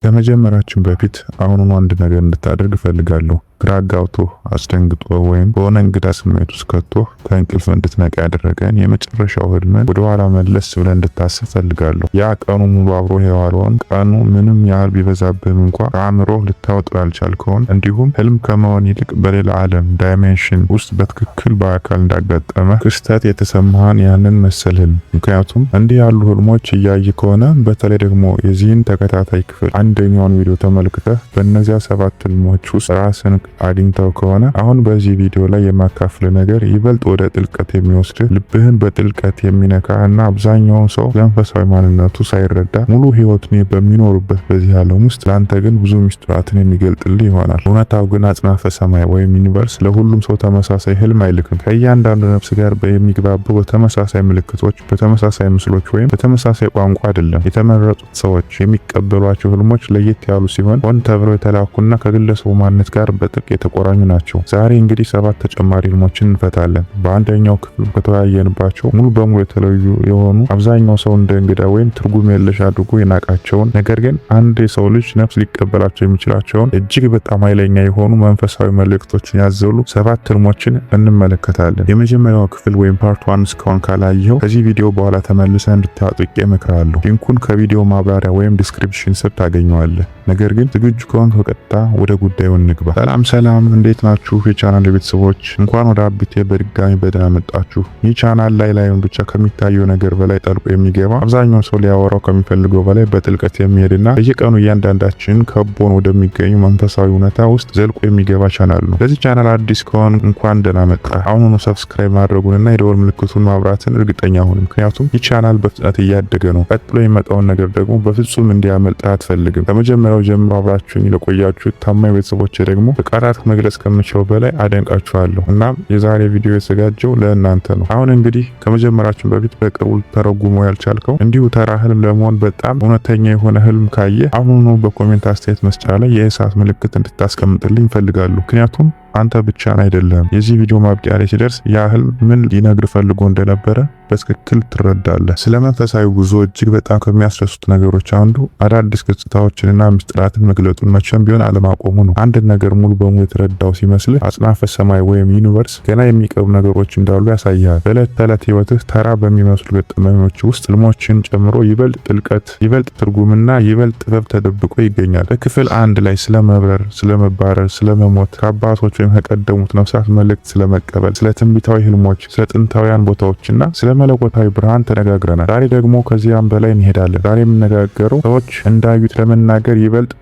ከመጀመራችን በፊት አሁኑኑ አንድ ነገር እንድታደርግ እፈልጋለሁ። ግራ አጋብቶ አስደንግጦ ወይም በሆነ እንግዳ ስሜት ውስጥ ከቶ ከእንቅልፍ እንድትነቃ ያደረገን የመጨረሻው ህልምን ወደ ኋላ መለስ ብለን እንድታስብ እፈልጋለሁ። ያ ቀኑ ሙሉ አብሮ የዋለውን ቀኑ ምንም ያህል ቢበዛብህም እንኳ ከአእምሮ ልታወጣው ያልቻልከውን እንዲሁም ህልም ከመሆን ይልቅ በሌላ ዓለም ዳይሜንሽን ውስጥ በትክክል በአካል እንዳጋጠመ ክስተት የተሰማህን ያንን መሰል ህልም። ምክንያቱም እንዲህ ያሉ ህልሞች እያየ ከሆነ በተለይ ደግሞ የዚህን ተከታታይ ክፍል አንደኛውን ቪዲዮ ተመልክተህ በእነዚያ 7 ህልሞች ውስጥ ራስን አግኝተው ከሆነ አሁን በዚህ ቪዲዮ ላይ የማካፍል ነገር ይበልጥ ወደ ጥልቀት የሚወስድ ልብህን በጥልቀት የሚነካ እና አብዛኛውን ሰው መንፈሳዊ ማንነቱ ሳይረዳ ሙሉ ህይወቱን በሚኖርበት በዚህ ዓለም ውስጥ ላንተ ግን ብዙ ሚስጥራትን የሚገልጥልህ ይሆናል። እውነታው ግን አጽናፈ ሰማይ ወይም ዩኒቨርስ ለሁሉም ሰው ተመሳሳይ ህልም አይልክም። ከእያንዳንዱ ነፍስ ጋር የሚግባቡ በተመሳሳይ ምልክቶች፣ በተመሳሳይ ምስሎች ወይም በተመሳሳይ ቋንቋ አይደለም። የተመረጡት ሰዎች የሚቀበሏቸው ህልሞች ለየት ያሉ ሲሆን ሆን ተብለው የተላኩና ከግለሰቡ ማንነት ጋር በጥልቅ የተቆራኙ ናቸው። ዛሬ እንግዲህ 7 ተጨማሪ ህልሞችን እንፈታለን። በአንደኛው ክፍል ከተወያየንባቸው ሙሉ በሙሉ የተለዩ የሆኑ አብዛኛው ሰው እንደ እንግዳ ወይም ትርጉም የለሽ አድርጎ የናቃቸውን ነገር ግን አንድ የሰው ልጅ ነፍስ ሊቀበላቸው የሚችላቸውን እጅግ በጣም ኃይለኛ የሆኑ መንፈሳዊ መልእክቶችን ያዘሉ 7 ህልሞችን እንመለከታለን። የመጀመሪያው ክፍል ወይም ፓርት 1 እስካሁን ካላየኸው ከዚህ ቪዲዮ በኋላ ተመልሰህ እንድታጥቄ እመክራለሁ። ሊንኩን ከቪዲዮ ማብራሪያ ወይም ዲስክሪፕሽን ስር ታገኘዋለህ። ነገር ግን ዝግጁ ከሆንክ በቀጥታ ወደ ጉዳዩ እንግባ። ሰላም እንዴት ናችሁ የቻናል ቤተሰቦች? እንኳን ወደ አቢቴ በድጋሚ በደህና መጣችሁ። ይህ ቻናል ላዩን ብቻ ከሚታየው ነገር በላይ ጠልቆ የሚገባ አብዛኛው ሰው ሊያወራው ከሚፈልገው በላይ በጥልቀት የሚሄድና በየቀኑ እያንዳንዳችን ከቦን ወደሚገኙ መንፈሳዊ እውነታ ውስጥ ዘልቆ የሚገባ ቻናል ነው። ለዚህ ቻናል አዲስ ከሆን እንኳን ደህና መጣ። አሁኑኑ ሰብስክራይብ ማድረጉንና የደወል ምልክቱን ማብራትን እርግጠኛ ሁን። ምክንያቱም ይህ ቻናል በፍጥነት እያደገ ነው። ቀጥሎ የሚመጣውን ነገር ደግሞ በፍጹም እንዲያመልጥ አትፈልግም። ከመጀመሪያው ጀምሮ አብራችሁኝ ለቆያችሁ ታማኝ ቤተሰቦች ደግሞ ቃላት መግለጽ ከምችለው በላይ አደንቃችኋለሁ። እናም የዛሬ ቪዲዮ የተዘጋጀው ለእናንተ ነው። አሁን እንግዲህ ከመጀመራችን በፊት በቅርቡ ተረጉሞ ያልቻልከው እንዲሁ ተራ ህልም ለመሆን በጣም እውነተኛ የሆነ ህልም ካየ አሁኑኑ በኮሜንት አስተያየት መስጫ ላይ የእሳት ምልክት እንድታስቀምጥልኝ እፈልጋለሁ። ምክንያቱም አንተ ብቻን አይደለም። የዚህ ቪዲዮ ማብቂያ ላይ ሲደርስ ያ ህልም ምን ሊነግር ፈልጎ እንደነበረ በትክክል ትረዳለህ። ስለ መንፈሳዊ ጉዞ እጅግ በጣም ከሚያስደስቱት ነገሮች አንዱ አዳዲስ ገጽታዎችንና ምስጢራትን መግለጡን መቼም ቢሆን አለማቆሙ ነው። አንድ ነገር ሙሉ በሙሉ የተረዳው ሲመስልህ አጽናፈ ሰማይ ወይም ዩኒቨርስ ገና የሚቀሩ ነገሮች እንዳሉ ያሳያል። በዕለት ተዕለት ህይወትህ ተራ በሚመስሉ ገጠመኞች ውስጥ ህልሞችን ጨምሮ ይበልጥ ጥልቀት፣ ይበልጥ ትርጉምና ይበልጥ ጥበብ ተደብቆ ይገኛል። በክፍል 1 ላይ ስለ መብረር፣ ስለ መባረር፣ ስለ መሞት ከአባቶች ወይም ከቀደሙት ነፍሳት መልእክት ስለመቀበል፣ ስለ ትንቢታዊ ህልሞች፣ ስለ ጥንታውያን ቦታዎችና ስለ መለኮታዊ ብርሃን ተነጋግረናል። ዛሬ ደግሞ ከዚያም በላይ እንሄዳለን። ዛሬ የምነጋገረው ሰዎች እንዳዩት ለመናገር ይበልጥ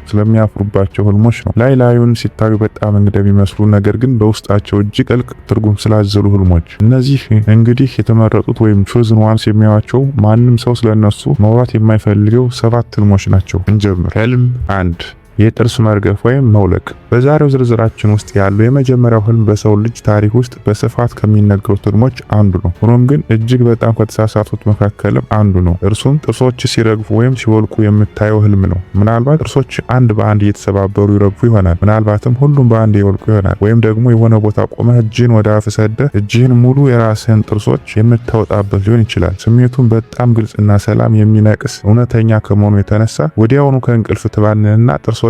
ስለሚያፍሩባቸው ህልሞች ነው። ላዩን ሲታዩ በጣም እንግዳ የሚመስሉ ነገር ግን በውስጣቸው እጅግ ጥልቅ ትርጉም ስላዘሉ ህልሞች። እነዚህ እንግዲህ የተመረጡት ወይም ቾዝን ዋንስ የሚያዩቸው ማንም ሰው ስለነሱ ማውራት የማይፈልገው 7 ህልሞች ናቸው። እንጀምር። ህልም 1 የጥርስ መርገፍ ወይም መውለቅ። በዛሬው ዝርዝራችን ውስጥ ያለው የመጀመሪያው ህልም በሰው ልጅ ታሪክ ውስጥ በስፋት ከሚነገሩት ህልሞች አንዱ ነው። ሆኖም ግን እጅግ በጣም ከተሳሳቱት መካከልም አንዱ ነው። እርሱም ጥርሶች ሲረግፉ ወይም ሲወልቁ የምታየው ህልም ነው። ምናልባት ጥርሶች አንድ በአንድ እየተሰባበሩ ይረግፉ ይሆናል። ምናልባትም ሁሉም በአንድ ይወልቁ ይሆናል። ወይም ደግሞ የሆነ ቦታ ቆመህ እጅህን ወደ አፍ ሰደህ እጅህን ሙሉ የራስህን ጥርሶች የምታወጣበት ሊሆን ይችላል። ስሜቱን በጣም ግልጽና ሰላም የሚነቅስ እውነተኛ ከመሆኑ የተነሳ ወዲያውኑ ከእንቅልፍ ትባንንና ጥርሶችን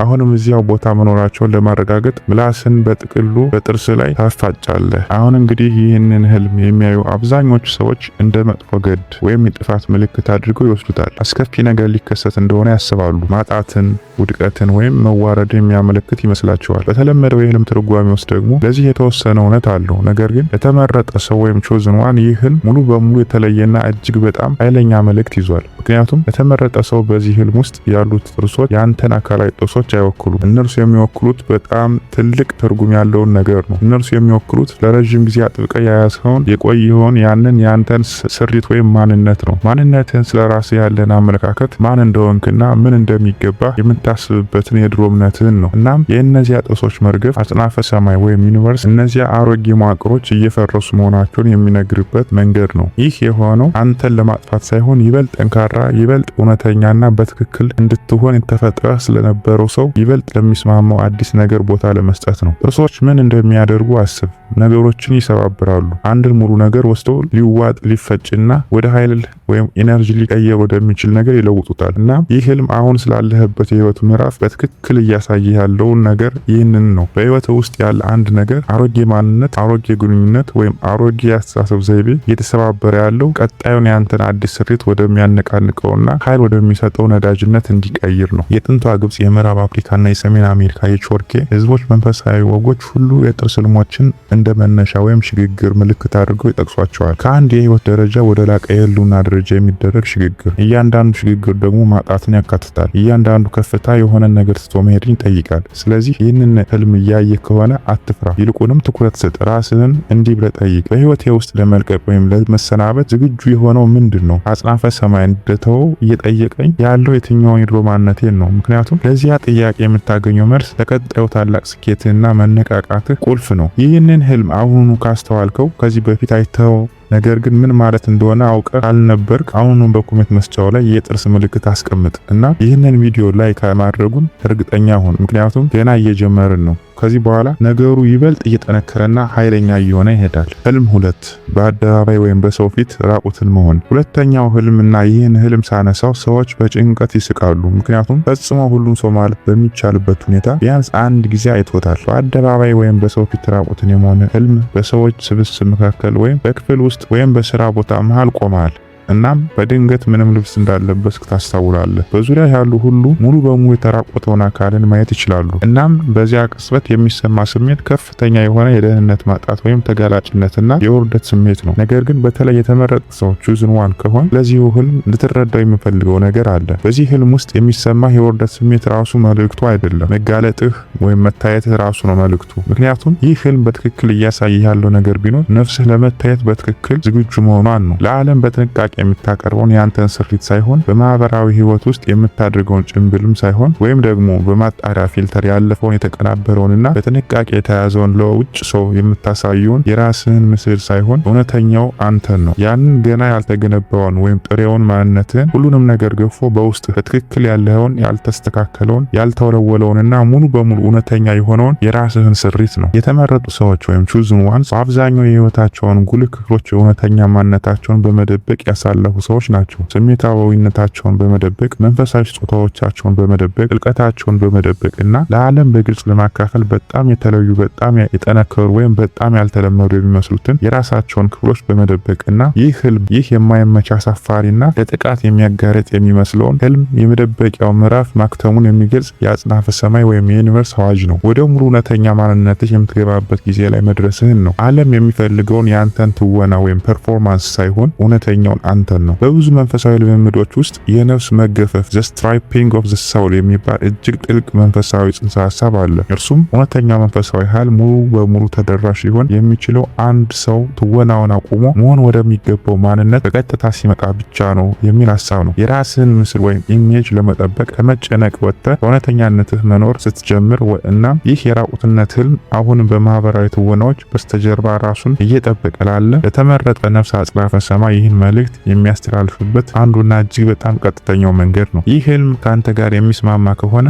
አሁንም እዚያው ቦታ መኖራቸውን ለማረጋገጥ ምላስን በጥቅሉ በጥርስ ላይ ታፋጫለህ። አሁን እንግዲህ ይህንን ህልም የሚያዩ አብዛኞቹ ሰዎች እንደ መጥፎ ገድ ወይም የጥፋት ምልክት አድርገው ይወስዱታል። አስከፊ ነገር ሊከሰት እንደሆነ ያስባሉ። ማጣትን፣ ውድቀትን ወይም መዋረድን የሚያመለክት ይመስላቸዋል። በተለመደው የህልም ትርጓሜ ውስጥ ደግሞ ለዚህ የተወሰነ እውነት አለው። ነገር ግን የተመረጠ ሰው ወይም ቾዝን ዋን ይህ ህልም ሙሉ በሙሉ የተለየና እጅግ በጣም ኃይለኛ መልእክት ይዟል። ምክንያቱም የተመረጠ ሰው በዚህ ህልም ውስጥ ያሉት ጥርሶች ያንተን አካላዊ ጥርሶች አይወክሉም። እነርሱ የሚወክሉት በጣም ትልቅ ትርጉም ያለውን ነገር ነው። እነርሱ የሚወክሉት ለረጅም ጊዜ አጥብቀ ያያዝከውን የቆየውን ያንን ያንተን ስሪት ወይም ማንነት ነው። ማንነትን፣ ስለራስህ ያለን አመለካከት፣ ማን እንደሆንክና ምን እንደሚገባ የምታስብበትን የድሮ እምነትህን ነው። እናም የእነዚያ ጥርሶች መርገፍ አጽናፈ ሰማይ ወይም ዩኒቨርስ እነዚያ አሮጌ መዋቅሮች እየፈረሱ መሆናቸውን የሚነግርበት መንገድ ነው። ይህ የሆነው አንተን ለማጥፋት ሳይሆን ይበልጥ ጠንካራ፣ ይበልጥ እውነተኛና በትክክል እንድትሆን የተፈጠረ ለነበረው ሰው ይበልጥ ለሚስማማው አዲስ ነገር ቦታ ለመስጠት ነው። ጥርሶች ምን እንደሚያደርጉ አስብ። ነገሮችን ይሰባብራሉ። አንድን ሙሉ ነገር ወስደው ሊዋጥ ሊፈጭና ወደ ኃይል ወይም ኢነርጂ ሊቀየር ወደሚችል ነገር ይለውጡታል። እና ይህ ህልም አሁን ስላለህበት የህይወት ምዕራፍ በትክክል እያሳየ ያለውን ነገር ይህንን ነው። በህይወት ውስጥ ያለ አንድ ነገር አሮጌ ማንነት፣ አሮጌ ግንኙነት ወይም አሮጌ የአስተሳሰብ ዘይቤ እየተሰባበረ ያለው ቀጣዩን ያንተን አዲስ ስሪት ወደሚያነቃንቀውና ኃይል ወደሚሰጠው ነዳጅነት እንዲቀይር ነው። የጥንቷ ግብጽ፣ የምዕራብ አፍሪካና የሰሜን አሜሪካ የቾርኬ ህዝቦች መንፈሳዊ ወጎች ሁሉ የጥርስ ህልሞችን እንደ መነሻ ወይም ሽግግር ምልክት አድርገው ይጠቅሷቸዋል። ከአንድ የህይወት ደረጃ ወደ ላቀ የህልውና ደረጃ የሚደረግ ሽግግር። እያንዳንዱ ሽግግር ደግሞ ማጣትን ያካትታል። እያንዳንዱ ከፍታ የሆነ ነገር ትቶ መሄድን ይጠይቃል። ስለዚህ ይህንን ህልም እያየ ከሆነ አትፍራ፣ ይልቁንም ትኩረት ስጥ። ራስህን እንዲህ ብለህ ጠይቅ፣ በህይወቴ ውስጥ ለመልቀቅ ወይም ለመሰናበት ዝግጁ የሆነው ምንድን ነው? አጽናፈ ሰማይ እንደተወው እየጠየቀኝ ያለው የትኛውን የድሮ ማንነቴን ነው? ምክንያቱም ለዚያ ጥያቄ የምታገኘው መልስ ለቀጣዩ ታላቅ ስኬትህና መነቃቃትህ ቁልፍ ነው። ይህንን ህልም አሁኑ ካስተዋልከው ከዚህ በፊት አይተው ነገር ግን ምን ማለት እንደሆነ አውቀህ አልነበርክ፣ አሁኑን በኮሜንት መስጫው ላይ የጥርስ ምልክት አስቀምጥ እና ይህንን ቪዲዮ ላይክ ማድረጉን እርግጠኛ ሁን። ምክንያቱም ገና እየጀመርን ነው። ከዚህ በኋላ ነገሩ ይበልጥ እየጠነከረና ኃይለኛ እየሆነ ይሄዳል። ህልም 2 በአደባባይ ወይም በሰው ፊት ራቁትን መሆን። ሁለተኛው ህልምና ይህን ህልም ሳነሳው ሰዎች በጭንቀት ይስቃሉ። ምክንያቱም ፈጽሞ ሁሉም ሰው ማለት በሚቻልበት ሁኔታ ቢያንስ አንድ ጊዜ አይቶታል። በአደባባይ ወይም በሰው ፊት ራቁትን የመሆን ህልም በሰዎች ስብስብ መካከል ወይም በክፍል ውስጥ ወይም በስራ ቦታ መሃል ቆመሃል። እናም በድንገት ምንም ልብስ እንዳለበስክ ታስተውላለህ። በዙሪያ ያሉ ሁሉ ሙሉ በሙሉ የተራቆተውን አካልን ማየት ይችላሉ። እናም በዚያ ቅጽበት የሚሰማ ስሜት ከፍተኛ የሆነ የደህንነት ማጣት ወይም ተጋላጭነትና የውርደት ስሜት ነው። ነገር ግን በተለይ የተመረጡ ሰዎች ቹዝን ዋን ከሆን ለዚሁ ህልም ልትረዳው የምፈልገው ነገር አለ። በዚህ ህልም ውስጥ የሚሰማ የውርደት ስሜት ራሱ መልእክቱ አይደለም። መጋለጥህ ወይም መታየትህ ራሱ ነው መልእክቱ። ምክንያቱም ይህ ህልም በትክክል እያሳየ ያለው ነገር ቢኖር ነፍስህ ለመታየት በትክክል ዝግጁ መሆኗን ነው። ለዓለም በጥንቃቄ የምታቀርበውን ያንተን ስሪት ሳይሆን በማህበራዊ ህይወት ውስጥ የምታደርገውን ጭንብልም ሳይሆን ወይም ደግሞ በማጣሪያ ፊልተር ያለፈውን የተቀናበረውንና በጥንቃቄ የተያዘውን ለውጭ ሰው የምታሳየውን የራስህን ምስል ሳይሆን እውነተኛው አንተን ነው። ያንን ገና ያልተገነባውን ወይም ጥሬውን ማንነትህን ሁሉንም ነገር ገፎ በውስጥ በትክክል ያለውን ያልተስተካከለውን ያልተወለወለውንና ሙሉ በሙሉ እውነተኛ የሆነውን የራስህን ስሪት ነው። የተመረጡ ሰዎች ወይም ቹዝን ዋንስ በአብዛኛው የህይወታቸውን ጉልህ ክፍሎች እውነተኛ ማንነታቸውን በመደበቅ ያሳለፉ ሰዎች ናቸው። ስሜታዊነታቸውን በመደበቅ መንፈሳዊ ስጦታዎቻቸውን በመደበቅ ጥልቀታቸውን በመደበቅ እና ለዓለም በግልጽ ለማካፈል በጣም የተለዩ በጣም የጠነከሩ ወይም በጣም ያልተለመዱ የሚመስሉትን የራሳቸውን ክፍሎች በመደበቅ እና ይህ ህልም ይህ የማይመች አሳፋሪና ለጥቃት የሚያጋርጥ የሚመስለውን ህልም የመደበቂያው ምዕራፍ ማክተሙን የሚገልጽ የአጽናፈ ሰማይ ወይም የዩኒቨርስ አዋጅ ነው። ወደ ሙሉ እውነተኛ ማንነትህ የምትገባበት ጊዜ ላይ መድረስህን ነው። ዓለም የሚፈልገውን የአንተን ትወና ወይም ፐርፎርማንስ ሳይሆን እውነተኛውን አንተን ነው። በብዙ መንፈሳዊ ልምምዶች ውስጥ የነፍስ መገፈፍ ዘ ስትራይፒንግ ኦፍ ዘ ሳውል የሚባል እጅግ ጥልቅ መንፈሳዊ ጽንሰ ሀሳብ አለ። እርሱም እውነተኛ መንፈሳዊ ኃይል ሙሉ በሙሉ ተደራሽ ሊሆን የሚችለው አንድ ሰው ትወናውን አቁሞ መሆን ወደሚገባው ማንነት በቀጥታ ሲመጣ ብቻ ነው የሚል ሀሳብ ነው። የራስህን ምስል ወይም ኢሜጅ ለመጠበቅ ከመጨነቅ ወጥተህ በእውነተኛነትህ መኖር ስትጀምር እና ይህ የራቁትነት ህልም አሁንም በማህበራዊ ትወናዎች በስተጀርባ ራሱን እየጠበቀ ላለ ለተመረጠ ነፍስ አጽናፈ ሰማይ ይህን መልእክት የሚያስተላልፍበት አንዱና እጅግ በጣም ቀጥተኛው መንገድ ነው። ይህ ህልም ካንተ ጋር የሚስማማ ከሆነ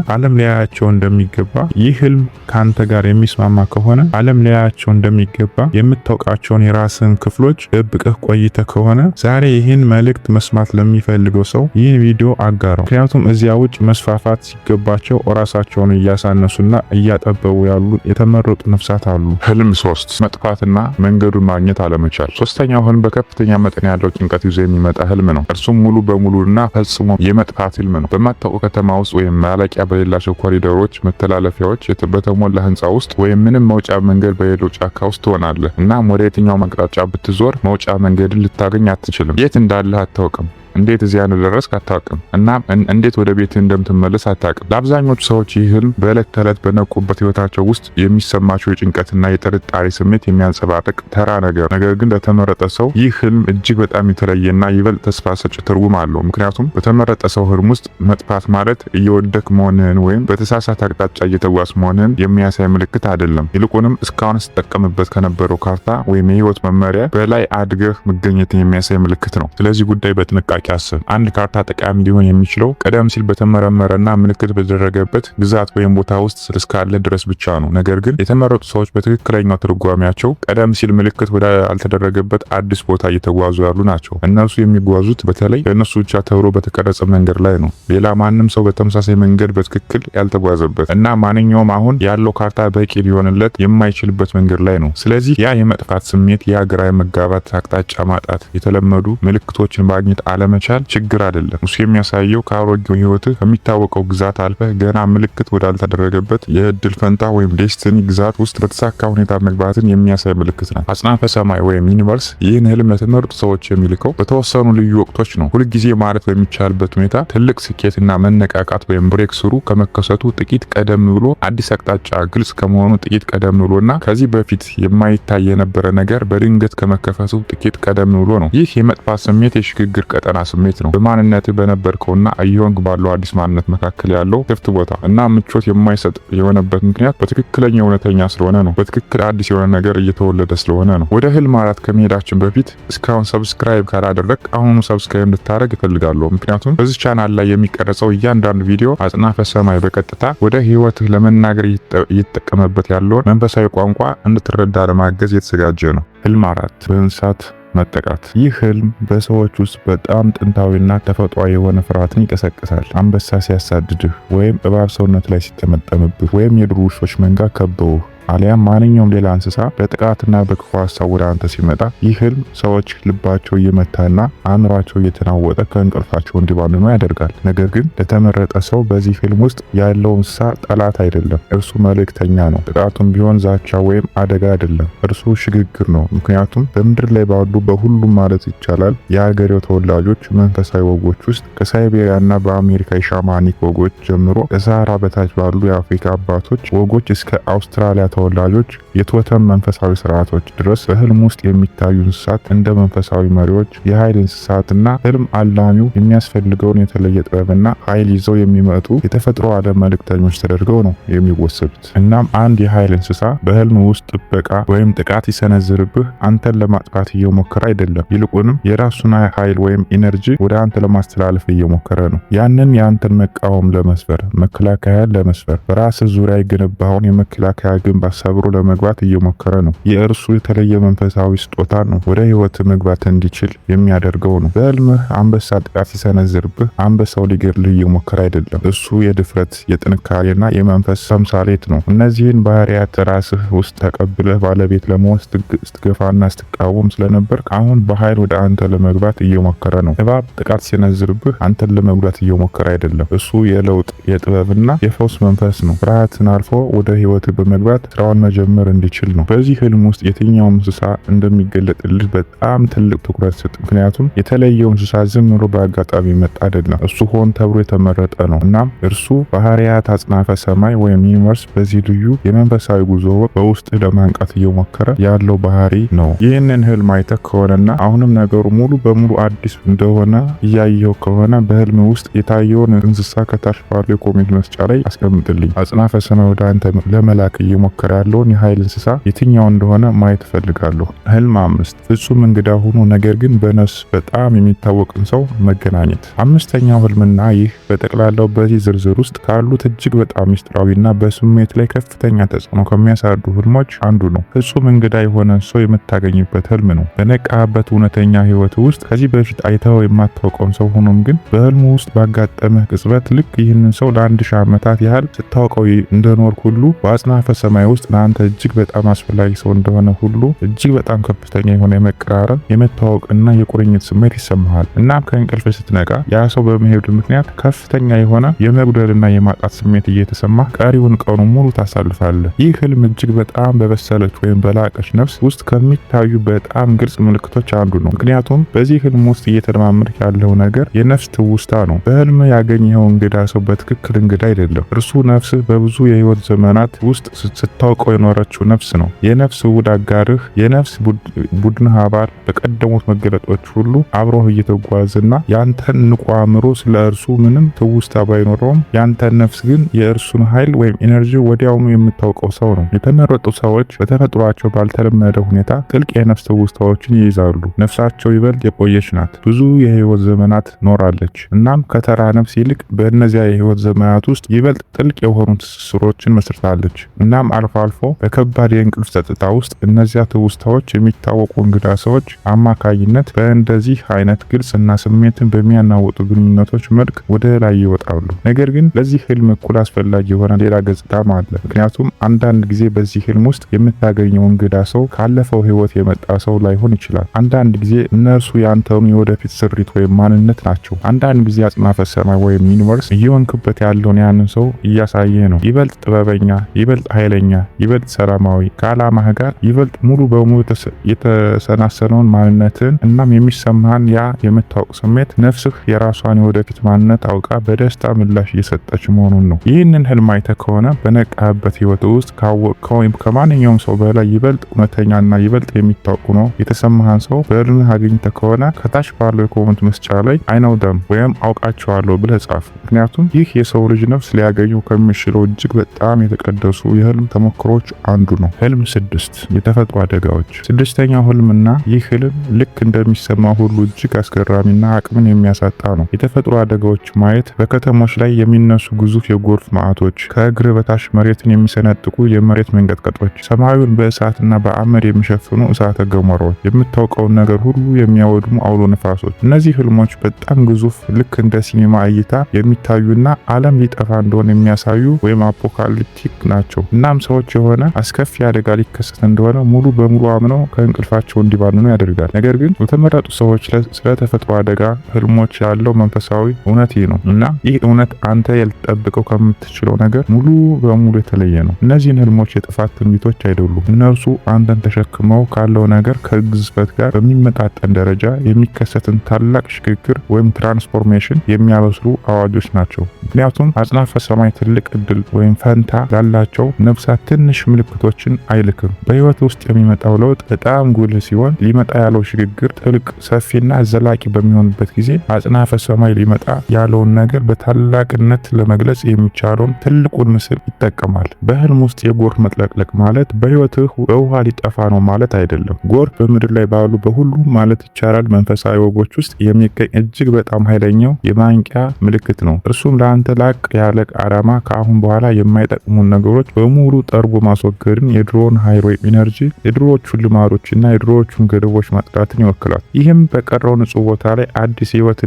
ዓለም ሊያያቸው እንደሚገባ የምታውቃቸውን የራስን ክፍሎች ደብቀህ ቆይተህ ከሆነ ዛሬ ይህን መልእክት መስማት ለሚፈልገው ሰው ይህን ቪዲዮ አጋራው። ምክንያቱም እዚያ ውጭ መስፋፋት ሲገባቸው ራሳቸውን እያሳነሱና እያጠበቡ ያሉ የተመረጡ ነፍሳት አሉ። ህልም 3 መጥፋትና መንገዱን ማግኘት አለመቻል። ሶስተኛው ህልም በከፍተኛ መጠን ያለው ጭንቀት ይዞ የሚመጣ ህልም ነው። እርሱም ሙሉ በሙሉና ፈጽሞ የመጥፋት ህልም ነው። በማታውቀው ከተማ ውስጥ ወይም ማለቂያ በሌላቸው ኮሪደሮች፣ መተላለፊያዎች በተሞላ ህንፃ ውስጥ ወይም ምንም መውጫ መንገድ በሌለው ጫካ ውስጥ ትሆናለህ። እናም ወደ የትኛው አቅጣጫ ብትዞር መውጫ መንገድን ልታገኝ አትችልም። የት እንዳለህ አታውቅም። እንዴት እዚያ እንደደረስክ አታውቅም። እና እንዴት ወደ ቤት እንደምትመለስ አታውቅም። ለአብዛኞቹ ሰዎች ይህ ህልም በዕለት ተዕለት በነቁበት ህይወታቸው ውስጥ የሚሰማቸው የጭንቀትና የጥርጣሬ ስሜት የሚያንጸባርቅ ተራ ነገር ግን ለተመረጠ ሰው ይህ ህልም እጅግ በጣም የተለየና ይበልጥ ተስፋ ሰጪ ትርጉም አለው። ምክንያቱም በተመረጠ ሰው ህልም ውስጥ መጥፋት ማለት እየወደቅ መሆንህን ወይም በተሳሳተ አቅጣጫ እየተጓዝ መሆንህን የሚያሳይ ምልክት አይደለም። ይልቁንም እስካሁን ስትጠቀምበት ከነበረው ካርታ ወይም የህይወት መመሪያ በላይ አድገህ መገኘትን የሚያሳይ ምልክት ነው። ስለዚህ ጉዳይ በጥንቃቄ አስብ። አንድ ካርታ ጠቃሚ ሊሆን የሚችለው ቀደም ሲል በተመረመረና ምልክት በተደረገበት ግዛት ወይም ቦታ ውስጥ እስካለ ድረስ ብቻ ነው። ነገር ግን የተመረጡ ሰዎች በትክክለኛው ትርጓሜያቸው ቀደም ሲል ምልክት ወደ አልተደረገበት አዲስ ቦታ እየተጓዙ ያሉ ናቸው። እነሱ የሚጓዙት በተለይ ለእነሱ ብቻ ተብሎ በተቀረጸ መንገድ ላይ ነው። ሌላ ማንም ሰው በተመሳሳይ መንገድ በትክክል ያልተጓዘበት እና ማንኛውም አሁን ያለው ካርታ በቂ ሊሆንለት የማይችልበት መንገድ ላይ ነው። ስለዚህ ያ የመጥፋት ስሜት፣ ያ ግራ መጋባት፣ አቅጣጫ ማጣት፣ የተለመዱ ምልክቶችን ማግኘት አለመቻል ችግር አይደለም። እሱ የሚያሳየው ከአሮጌው ህይወትህ ከሚታወቀው ግዛት አልፈህ ገና ምልክት ወዳልተደረገበት የእድል ፈንታ ወይም ዴስቲኒ ግዛት ውስጥ በተሳካ ሁኔታ መግባትን የሚያሳይ ምልክት ነው። አጽናፈ ሰማይ ወይም ዩኒቨርስ ይህን ህልም ለተመረጡ ሰዎች የሚልከው በተወሰኑ ልዩ ወቅቶች ነው። ሁልጊዜ ማለት በሚቻልበት ሁኔታ ትልቅ ስኬትና መነቃቃት ወይም ብሬክ ስሩ ከመከሰቱ ጥቂት ቀደም ብሎ፣ አዲስ አቅጣጫ ግልጽ ከመሆኑ ጥቂት ቀደም ብሎና ከዚህ በፊት የማይታይ የነበረ ነገር በድንገት ከመከፈቱ ጥቂት ቀደም ብሎ ነው። ይህ የመጥፋት ስሜት የሽግግር ቀጠና ስሜት ነው። በማንነት በነበርከውና እየሆንክ ባለው አዲስ ማንነት መካከል ያለው ክፍት ቦታ እና ምቾት የማይሰጥ የሆነበት ምክንያት በትክክለኛ እውነተኛ ስለሆነ ነው። በትክክል አዲስ የሆነ ነገር እየተወለደ ስለሆነ ነው። ወደ ህልም አራት ከመሄዳችን በፊት እስካሁን ሰብስክራይብ ካላደረግ አሁኑ ሰብስክራይብ እንድታደርግ እፈልጋለሁ። ምክንያቱም በዚህ ቻናል ላይ የሚቀርጸው እያንዳንዱ ቪዲዮ አጽናፈ ሰማይ በቀጥታ ወደ ህይወትህ ለመናገር እየተጠቀመበት ያለውን መንፈሳዊ ቋንቋ እንድትረዳ ለማገዝ የተዘጋጀ ነው። ህልም አራት በእንስሳት መጠቃት። ይህ ህልም በሰዎች ውስጥ በጣም ጥንታዊና ተፈጥሯዊ የሆነ ፍርሃትን ይቀሰቅሳል። አንበሳ ሲያሳድድህ ወይም እባብ ሰውነት ላይ ሲጠመጠምብህ ወይም የዱር ውሾች መንጋ ከበውህ አሊያም ማንኛውም ሌላ እንስሳ በጥቃትና በክፉ ሀሳብ ወደ አንተ ሲመጣ ይህ ህልም ሰዎች ልባቸው እየመታና አእምሯቸው እየተናወጠ ከእንቅልፋቸው እንዲባንኑ ያደርጋል። ነገር ግን ለተመረጠ ሰው በዚህ ህልም ውስጥ ያለው እንስሳ ጠላት አይደለም፣ እርሱ መልእክተኛ ነው። ጥቃቱም ቢሆን ዛቻ ወይም አደጋ አይደለም፣ እርሱ ሽግግር ነው። ምክንያቱም በምድር ላይ ባሉ በሁሉም ማለት ይቻላል የሀገሬው ተወላጆች መንፈሳዊ ወጎች ውስጥ ከሳይቤሪያና በአሜሪካ የሻማኒክ ወጎች ጀምሮ ከሰሃራ በታች ባሉ የአፍሪካ አባቶች ወጎች እስከ አውስትራሊያ ተወላጆች የቶተም መንፈሳዊ ስርዓቶች ድረስ በህልም ውስጥ የሚታዩ እንስሳት እንደ መንፈሳዊ መሪዎች፣ የኃይል እንስሳትና ህልም አላሚው የሚያስፈልገውን የተለየ ጥበብና ኃይል ይዘው የሚመጡ የተፈጥሮ ዓለም መልእክተኞች ተደርገው ነው የሚወሰዱት። እናም አንድ የኃይል እንስሳ በህልም ውስጥ ጥበቃ ወይም ጥቃት ሲሰነዝርብህ አንተን ለማጥፋት እየሞከረ አይደለም፣ ይልቁንም የራሱን ኃይል ወይም ኢነርጂ ወደ አንተ ለማስተላለፍ እየሞከረ ነው። ያንን የአንተን መቃወም ለመስበር፣ መከላከያን ለመስበር በራስህ ዙሪያ የገነባውን የመከላከያ ግንብ ሰብሮ ለመግባት እየሞከረ ነው። የእርሱ የተለየ መንፈሳዊ ስጦታ ነው ወደ ህይወት መግባት እንዲችል የሚያደርገው ነው። በህልምህ አንበሳ ጥቃት ሲሰነዝርብህ አንበሳው ሊገድልህ እየሞከረ አይደለም። እሱ የድፍረት የጥንካሬና የመንፈስ ተምሳሌት ነው። እነዚህን ባህሪያት ራስህ ውስጥ ተቀብለህ ባለቤት ለመሆን ስትገፋና ስትቃወም ስለነበር አሁን በኃይል ወደ አንተ ለመግባት እየሞከረ ነው። እባብ ጥቃት ሲሰነዝርብህ አንተን ለመጉዳት እየሞከረ አይደለም። እሱ የለውጥ የጥበብና የፈውስ መንፈስ ነው። ፍርሃትን አልፎ ወደ ህይወት በመግባት ስራውን መጀመር እንዲችል ነው። በዚህ ህልም ውስጥ የትኛው እንስሳ እንደሚገለጥልህ በጣም ትልቅ ትኩረት ስጥ። ምክንያቱም የተለየው እንስሳ ዝም ብሎ በአጋጣሚ መጣ አይደለም፣ እሱ ሆን ተብሎ የተመረጠ ነው። እናም እርሱ ባህሪያት አጽናፈ ሰማይ ወይም ዩኒቨርስ በዚህ ልዩ የመንፈሳዊ ጉዞ በውስጥ ለማንቃት እየሞከረ ያለው ባህሪ ነው። ይህንን ህልም አይተህ ከሆነና አሁንም ነገሩ ሙሉ በሙሉ አዲስ እንደሆነ እያየው ከሆነ በህልም ውስጥ የታየውን እንስሳ ከታች ባለው የኮሜንት መስጫ ላይ አስቀምጥልኝ። አጽናፈ ሰማይ ወደ አንተ ለመላክ እየሞከረ ያለውን የኃይል እንስሳ የትኛው እንደሆነ ማየት ፈልጋለሁ። ህልም 5 ፍጹም እንግዳ ሆኖ ነገር ግን በነፍስ በጣም የሚታወቅን ሰው መገናኘት። አምስተኛው ህልምና ይህ በጠቅላላው በዚህ ዝርዝር ውስጥ ካሉት እጅግ በጣም ሚስጥራዊና በስሜት ላይ ከፍተኛ ተጽዕኖ ከሚያሳድሩ ህልሞች አንዱ ነው። ፍጹም እንግዳ የሆነን ሰው የምታገኝበት ህልም ነው። በነቃበት እውነተኛ ህይወት ውስጥ ከዚህ በፊት አይተው የማታውቀውን ሰው ሆኖም ግን በህልሙ ውስጥ ባጋጠመህ ቅጽበት ልክ ይህንን ሰው ለ1000 ዓመታት ያህል ስታውቀው እንደኖር ሁሉ በአጽናፈ ሰማይ ውስጥ ለአንተ እጅግ በጣም አስፈላጊ ሰው እንደሆነ ሁሉ እጅግ በጣም ከፍተኛ የሆነ የመቀራረብ የመታወቅና የቁርኝት ስሜት ይሰማሃል። እናም ከእንቅልፍ ስትነቃ ያ ሰው በመሄዱ ምክንያት ከፍተኛ የሆነ የመጉደልና የማጣት ስሜት እየተሰማ ቀሪውን ቀኑ ሙሉ ታሳልፋለህ። ይህ ህልም እጅግ በጣም በበሰለች ወይም በላቀች ነፍስ ውስጥ ከሚታዩ በጣም ግልጽ ምልክቶች አንዱ ነው። ምክንያቱም በዚህ ህልም ውስጥ እየተለማመድክ ያለው ነገር የነፍስ ትውስታ ነው። በህልም ያገኘኸው እንግዳ ሰው በትክክል እንግዳ አይደለም። እርሱ ነፍስህ በብዙ የህይወት ዘመናት ውስጥ ስታውቀው የኖረችው ነፍስ ነው። የነፍስ ውድ አጋርህ፣ የነፍስ ቡድንህ አባል በቀደሙት መገለጦች ሁሉ አብሮህ እየተጓዘና ያንተን ንቁ አእምሮ ስለ እርሱ ምንም ትውስታ ባይኖረውም ያንተን ነፍስ ግን የእርሱን ኃይል ወይም ኢነርጂ ወዲያውኑ የምታውቀው ሰው ነው። የተመረጡ ሰዎች በተፈጥሯቸው ባልተለመደ ሁኔታ ጥልቅ የነፍስ ትውስታዎችን ይይዛሉ። ነፍሳቸው ይበልጥ የቆየች ናት። ብዙ የህይወት ዘመናት ኖራለች። እናም ከተራ ነፍስ ይልቅ በእነዚያ የህይወት ዘመናት ውስጥ ይበልጥ ጥልቅ የሆኑ ትስስሮችን መስርታለች። እናም አልፎ አልፎ በከባድ የእንቅልፍ ጸጥታ ውስጥ እነዚያ ትውስታዎች የሚታወቁ እንግዳ ሰዎች አማካኝነት በእንደዚህ አይነት ግልጽ እና ስሜትን በሚያናውጡ ግንኙነቶች መልክ ወደ ላይ ይወጣሉ። ነገር ግን ለዚህ ህልም እኩል አስፈላጊ የሆነ ሌላ ገጽታም አለ። ምክንያቱም አንዳንድ ጊዜ በዚህ ህልም ውስጥ የምታገኘው እንግዳ ሰው ካለፈው ህይወት የመጣ ሰው ላይሆን ይችላል። አንዳንድ ጊዜ እነርሱ ያንተውን የወደፊት ስሪት ወይም ማንነት ናቸው። አንዳንድ ጊዜ አጽናፈ ሰማይ ወይም ዩኒቨርስ እየሆንክበት ያለውን ያንን ሰው እያሳየ ነው። ይበልጥ ጥበበኛ፣ ይበልጥ ኃይለኛ፣ ይበልጥ ሰላማዊ፣ ከዓላማህ ጋር ይበልጥ ሙሉ በሙሉ የተሰናሰነውን ማንነትን እናም የሚሰማህን ያ የምታውቅ ስሜት ነፍስህ የራሷን የወደፊት ማንነት አውቃ በደስታ ምላሽ እየሰጠች መሆኑን ነው። ይህንን ህልም አይተህ ከሆነ በነቃህበት ህይወት ውስጥ ካወቅከው ወይም ከማንኛውም ሰው በላይ ይበልጥ እውነተኛና ይበልጥ የሚታውቁ ነው የተሰማህን ሰው በህልምህ አግኝተህ ከሆነ ከታች ባለው የኮመንት መስጫ ላይ አይነው ደም ወይም አውቃቸዋለሁ ብለህ ጻፍ። ምክንያቱም ይህ የሰው ልጅ ነፍስ ሊያገኘው ከሚችለው እጅግ በጣም የተቀደሱ የህልም ተሞክሮች አንዱ ነው። ህልም 6 የተፈጥሮ አደጋዎች። ስድስተኛው ህልምና ይህ ህልም ልክ እንደሚሰማው ሁሉ እጅግ አስገራሚና አቅምን የሚያሳጣ ነው። የተፈጥሮ አደጋዎች ማየት በከተሞች ላይ የሚነሱ ግዙፍ የጎርፍ ማዕቶች፣ ከእግር በታች መሬትን የሚሰነጥቁ የመሬት መንቀጥቀጦች፣ ሰማዩን በእሳትና በአመድ የሚሸፍኑ እሳተ ገሞራዎች፣ የምታውቀውን ነገር ሁሉ የሚያወድሙ አውሎ ነፋሶች። እነዚህ ህልሞች በጣም ግዙፍ ልክ እንደ ሲኔማ እይታ የሚታዩና ዓለም ሊጠፋ እንደሆነ የሚያሳዩ ወይም አፖካሊፕቲክ ናቸው። እናም ሰዎች የሆነ አስከፊ አደጋ ሊከሰት እንደሆነ ሙሉ በሙሉ አምነው ከእንቅልፋቸው እንዲባንኑ ያደርጋል። ነገር ግን የተመረጡ ሰዎች ስለ ተፈጥሮ አደጋ ህልሞች ያለው መንፈሳዊ እውነት ይህ ነው እና ይህ እውነት አንተ ያልጠብቀው ከምትችለው ነገር ሙሉ በሙሉ የተለየ ነው። እነዚህን ህልሞች የጥፋት ትንቢቶች አይደሉም። እነርሱ አንተን ተሸክመው ካለው ነገር ከግዝፈት ጋር በሚመጣጠን ደረጃ የሚከሰትን ታላቅ ሽግግር ወይም ትራንስፎርሜሽን የሚያበስሩ አዋጆች ናቸው። ምክንያቱም አጽናፈ ሰማይ ትልቅ እድል ወይም ፈንታ ላላቸው ነፍሳት ትንሽ ምልክቶችን አይልክም። በህይወት ውስጥ የሚመጣው ለውጥ በጣም ጉልህ ሲሆን ሊመጣ ያለው ሽግግር ጥልቅ፣ ሰፊና ዘላቂ በሚሆንበት ጊዜ አጽናፈ ሰማይ ሊመጣ ያለውን ነገር በታላቅነት ለመግለጽ የሚቻለውን ትልቁን ምስል ይጠቀማል። በህልም ውስጥ የጎርፍ መጥለቅለቅ ማለት በህይወትህ በውሃ ሊጠፋ ነው ማለት አይደለም። ጎርፍ በምድር ላይ ባሉ በሁሉም ማለት ይቻላል መንፈሳዊ ወጎች ውስጥ የሚገኝ እጅግ በጣም ኃይለኛው የማንቂያ ምልክት ነው። እርሱም ለአንተ ላቅ ያለ ዓላማ ከአሁን በኋላ የማይጠቅሙን ነገሮች በሙሉ ጠርጎ ማስወገድን፣ የድሮውን ኃይል ወይም ኢነርጂ፣ የድሮዎቹን ልማዶችና የድሮዎቹን ገደቦች ማጥቃትን ይወክላል። ይህም በቀረው ንጹህ ቦታ ላይ አዲስ ህይወት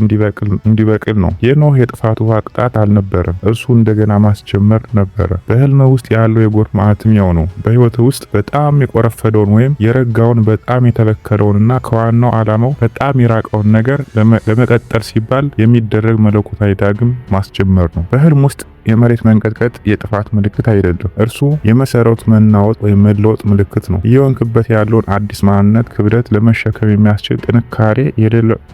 እንዲበቅል ነው። የኖህ የጥፋት ውሃ ቅጣት አልነበረም፣ እርሱ እንደገና ማስጀመር ነበረ። በህልም ውስጥ ያለው የጎርፍ ማዕትም ያው ነው። በህይወት ውስጥ በጣም የቆረፈደውን ወይም የረጋውን በጣም የተበከለውንና ከዋናው ዓላማው በጣም የራቀውን ነገር ለመቀጠል ሲባል የሚደረግ መለኮታዊ ዳግም ማስጀመር ነው። በህልም ውስጥ የመሬት መንቀጥቀጥ የጥፋት ምልክት አይደለም። እርሱ የመሰረቱ መናወጥ ወይም መለወጥ ምልክት ነው። እየሆንክበት ያለውን አዲስ ማንነት ክብደት ለመሸከም የሚያስችል ጥንካሬ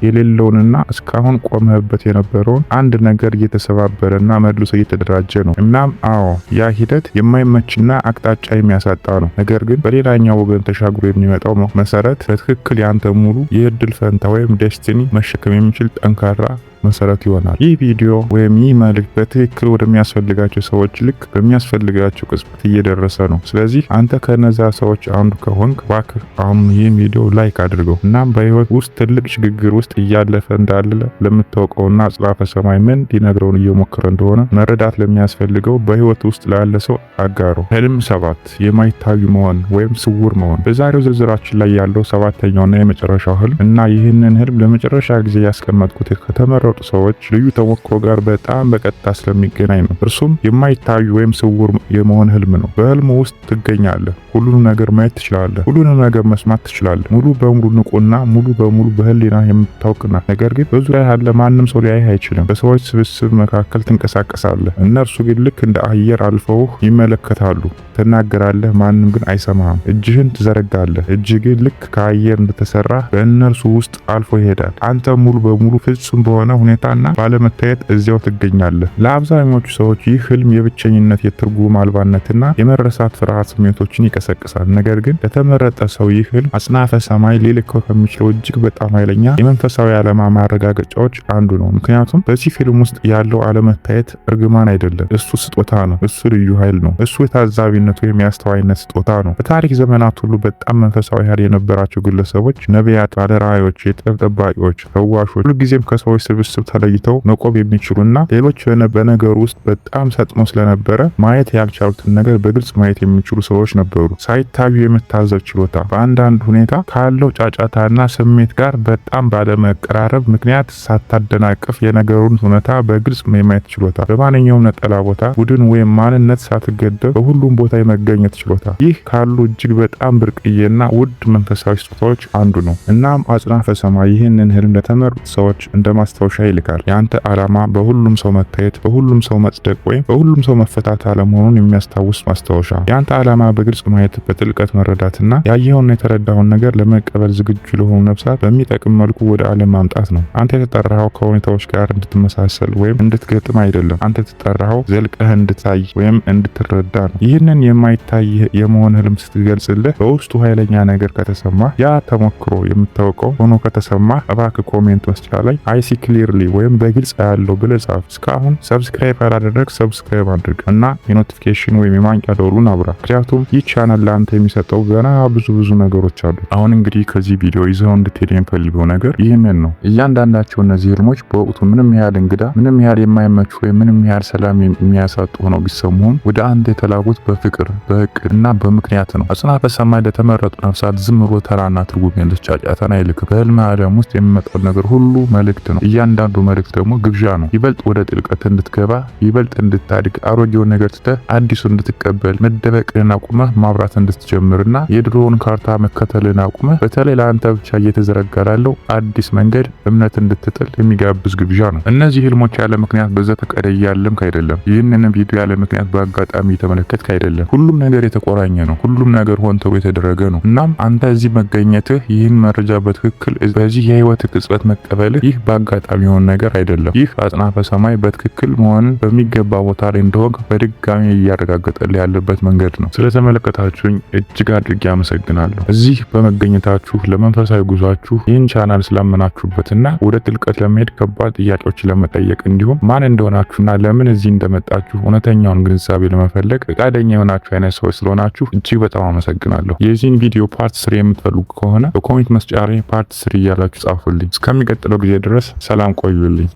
የሌለውንና እስካሁን ቆመህበት የነበረውን አንድ ነገር እየተሰባበረና መልሶ እየተደራጀ ነው። እናም አዎ ያ ሂደት የማይመችና አቅጣጫ የሚያሳጣ ነው። ነገር ግን በሌላኛው ወገን ተሻግሮ የሚመጣው መሰረት በትክክል ያንተ ሙሉ የእድል ፈንታ ወይም ዴስቲኒ መሸከም የሚችል ጠንካራ መሰረት ይሆናል። ይህ ቪዲዮ ወይም ይህ መልእክት በትክክል ወደሚያስፈልጋቸው ሰዎች ልክ በሚያስፈልጋቸው ቅጽበት እየደረሰ ነው። ስለዚህ አንተ ከነዛ ሰዎች አንዱ ከሆንክ እባክህ አሁን ይህን ቪዲዮ ላይክ አድርገው። እናም በህይወት ውስጥ ትልቅ ሽግግር ውስጥ እያለፈ እንዳለ ለምታውቀውና አጽናፈ ሰማይ ምን ሊነግረውን እየሞከረ እንደሆነ መረዳት ለሚያስፈልገው በህይወት ውስጥ ላለ ሰው አጋሩ። ህልም 7 የማይታዩ መሆን ወይም ስውር መሆን። በዛሬው ዝርዝራችን ላይ ያለው 7ኛውና የመጨረሻው ህልም እና ይህንን ህልም ለመጨረሻ ጊዜ ያስቀመጥኩት ከተመረጡ ሰዎች ልዩ ተሞክሮ ጋር በጣም በቀጥታ ስለሚገናኝ ነው። እርሱም የማይታዩ ወይም ስውር የመሆን ህልም ነው። በህልሙ ውስጥ ትገኛለህ። ሁሉንም ነገር ማየት ትችላለህ። ሁሉንም ነገር መስማት ትችላለህ። ሙሉ በሙሉ ንቁና ሙሉ በሙሉ በህሊና የምታውቅና ነገር ግን በዙሪያ ያለ ማንም ሰው ሊያይህ አይችልም። በሰዎች ስብስብ መካከል ትንቀሳቀሳለህ። እነርሱ ግን ልክ እንደ አየር አልፈውህ ይመለከታሉ። ትናገራለህ፣ ማንም ግን አይሰማህም። እጅህን ትዘረጋለህ። እጅህ ግን ልክ ከአየር እንደተሰራ በእነርሱ ውስጥ አልፎ ይሄዳል። አንተ ሙሉ በሙሉ ፍጹም በሆነ ሁኔታና ባለመታየት እዚያው ትገኛለህ። ለአብዛኞቹ ሰዎች ይህ ህልም የብቸኝነት፣ የትርጉም አልባነትና የመረሳት ፍርሃት ስሜቶችን ይቀሰቅሳል። ነገር ግን ለተመረጠ ሰው ይህ ህልም አጽናፈ ሰማይ ሊልከው ከሚችለው እጅግ በጣም ኃይለኛ የመንፈሳዊ ዓላማ ማረጋገጫዎች አንዱ ነው። ምክንያቱም በዚህ ፊልም ውስጥ ያለው አለመታየት እርግማን አይደለም፣ እሱ ስጦታ ነው። እሱ ልዩ ኃይል ነው። እሱ የታዛቢነት ወይም የአስተዋይነት ስጦታ ነው። በታሪክ ዘመናት ሁሉ በጣም መንፈሳዊ ኃይል የነበራቸው ግለሰቦች፣ ነቢያት፣ ባለራእዮች፣ የጥበብ ጠባቂዎች፣ ፈዋሾች ሁልጊዜም ከሰዎች ስብስብ ተለይተው መቆም የሚችሉና ሌሎች በነገሩ ውስጥ በጣም ሰጥሞ ስለነበረ ማየት ያልቻሉትን ነገር በግልጽ ማየት የሚችሉ ሰዎች ነበሩ። ሳይታዩ የመታዘብ ችሎታ፣ በአንዳንድ ሁኔታ ካለው ጫጫታና ስሜት ጋር በጣም ባለመቀራረብ ምክንያት ሳታደናቅፍ የነገሩን ሁኔታ በግልጽ የማየት ችሎታ፣ በማንኛውም ነጠላ ቦታ፣ ቡድን ወይም ማንነት ሳትገደብ በሁሉም ቦታ የመገኘት ችሎታ። ይህ ካሉ እጅግ በጣም ብርቅዬና ውድ መንፈሳዊ ስጦታዎች አንዱ ነው። እናም አጽናፈ ሰማይ ይህንን ህልም ለተመረጡ ሰዎች እንደ ማስታወሻ ይልካል። ያንተ ዓላማ በሁሉም ሰው መታየት፣ በሁሉም ሰው መጽደቅ ወይም በሁሉም ሰው መፈታት አለመሆኑን የሚያስታውስ ማስታወሻ። ያንተ ዓላማ በግልጽ ማየት፣ በጥልቀት መረዳትና ያየኸውና የተረዳኸውን ነገር ለመቀበል ዝግጁ ለሆኑ ነፍሳት በሚጠቅም መልኩ ወደ ዓለም ማምጣት ነው። አንተ የተጠራኸው ከሁኔታዎች ጋር እንድትመሳሰል ወይም እንድትገጥም አይደለም። አንተ የተጠራኸው ዘልቀህ እንድታይ ወይም እንድትረዳ ነው። ይህንን የማይታይ የመሆን ህልም ስትገልጽልህ በውስጡ ኃይለኛ ነገር ከተሰማ፣ ያ ተሞክሮ የምታውቀው ሆኖ ከተሰማ እባክህ ኮሜንት መስጫ ላይ አይ ሲ ክሊርሊ ወይም በግልጽ ያለው ብለህ ጻፍ። እስካሁን ሰብስክራይብ ያላደረግ ሰብስክራይብ አድርግ እና የኖቲፊኬሽን ወይም የማንቂያ ደወሉን አብራ። ምክንያቱም ይህ ቻናል ለአንተ የሚሰጠው ገና ብዙ ነገሮች አሉ። አሁን እንግዲህ ከዚህ ቪዲዮ ይዘው እንድትሄድ የምፈልገው ነገር ይህንን ነው። እያንዳንዳቸው እነዚህ ህልሞች በወቅቱ ምንም ያህል እንግዳ፣ ምንም ያህል የማይመቹ ወይም ምንም ያህል ሰላም የሚያሳጡ ሆነው ቢሰሙም ወደ አንተ የተላኩት በፍቅር በእቅድ እና በምክንያት ነው። አጽናፈ ሰማይ ለተመረጡ ነፍሳት ዝም ብሎ ተራና ትርጉም ያለች ጫጫታን አይልክም። በህልም ዓለም ውስጥ የሚመጣው ነገር ሁሉ መልእክት ነው። እያንዳንዱ መልእክት ደግሞ ግብዣ ነው። ይበልጥ ወደ ጥልቀት እንድትገባ፣ ይበልጥ እንድታድግ፣ አሮጌውን ነገር ትተህ አዲሱ እንድትቀበል፣ መደበቅን አቁመህ ማብራት እንድትጀምርና የድሮውን ካርታ መከተልን አቁመህ በተለይ ለአንተ ብቻ እየተዘረጋ ላለው አዲስ መንገድ እምነት እንድትጥል የሚጋብዝ ግብዣ ነው። እነዚህ ህልሞች ያለ ምክንያት በዘፈቀደ እያለምክ አይደለም። ይህንን ቪዲዮ ያለ ምክንያት በአጋጣሚ የተመለከትክ አይደለም። ሁሉም ነገር የተቆራኘ ነው። ሁሉም ነገር ሆን ተብሎ የተደረገ ነው። እናም አንተ እዚህ መገኘትህ፣ ይህን መረጃ በትክክል በዚህ የህይወት ቅጽበት መቀበልህ፣ ይህ በአጋጣሚ የሆነ ነገር አይደለም። ይህ አጽናፈ ሰማይ በትክክል መሆንን በሚገባ ቦታ ላይ እንደሆንክ በድጋሚ እያረጋገጠልህ ያለበት መንገድ ነው። ስለተመለከታችሁኝ እጅግ አድርጌ አመሰግናለሁ። እዚህ በመገኘታችሁ ለመንፈሳዊ ጉዟችሁ ይህን ቻናል ስላመናችሁበትና ወደ ጥልቀት ለመሄድ ከባድ ጥያቄዎች ለመጠየቅ እንዲሁም ማን እንደሆናችሁና ለምን እዚህ እንደመጣችሁ እውነተኛውን ግንዛቤ ለመፈለግ ፈቃደኛ የሆናችሁ አይነት ሰዎች ስለሆናችሁ እጅግ በጣም አመሰግናለሁ። የዚህን ቪዲዮ ፓርት 3 የምትፈልጉ ከሆነ በኮሜንት መስጫ ላይ ፓርት 3 እያላችሁ ጻፉልኝ። እስከሚቀጥለው ጊዜ ድረስ ሰላም ቆዩልኝ።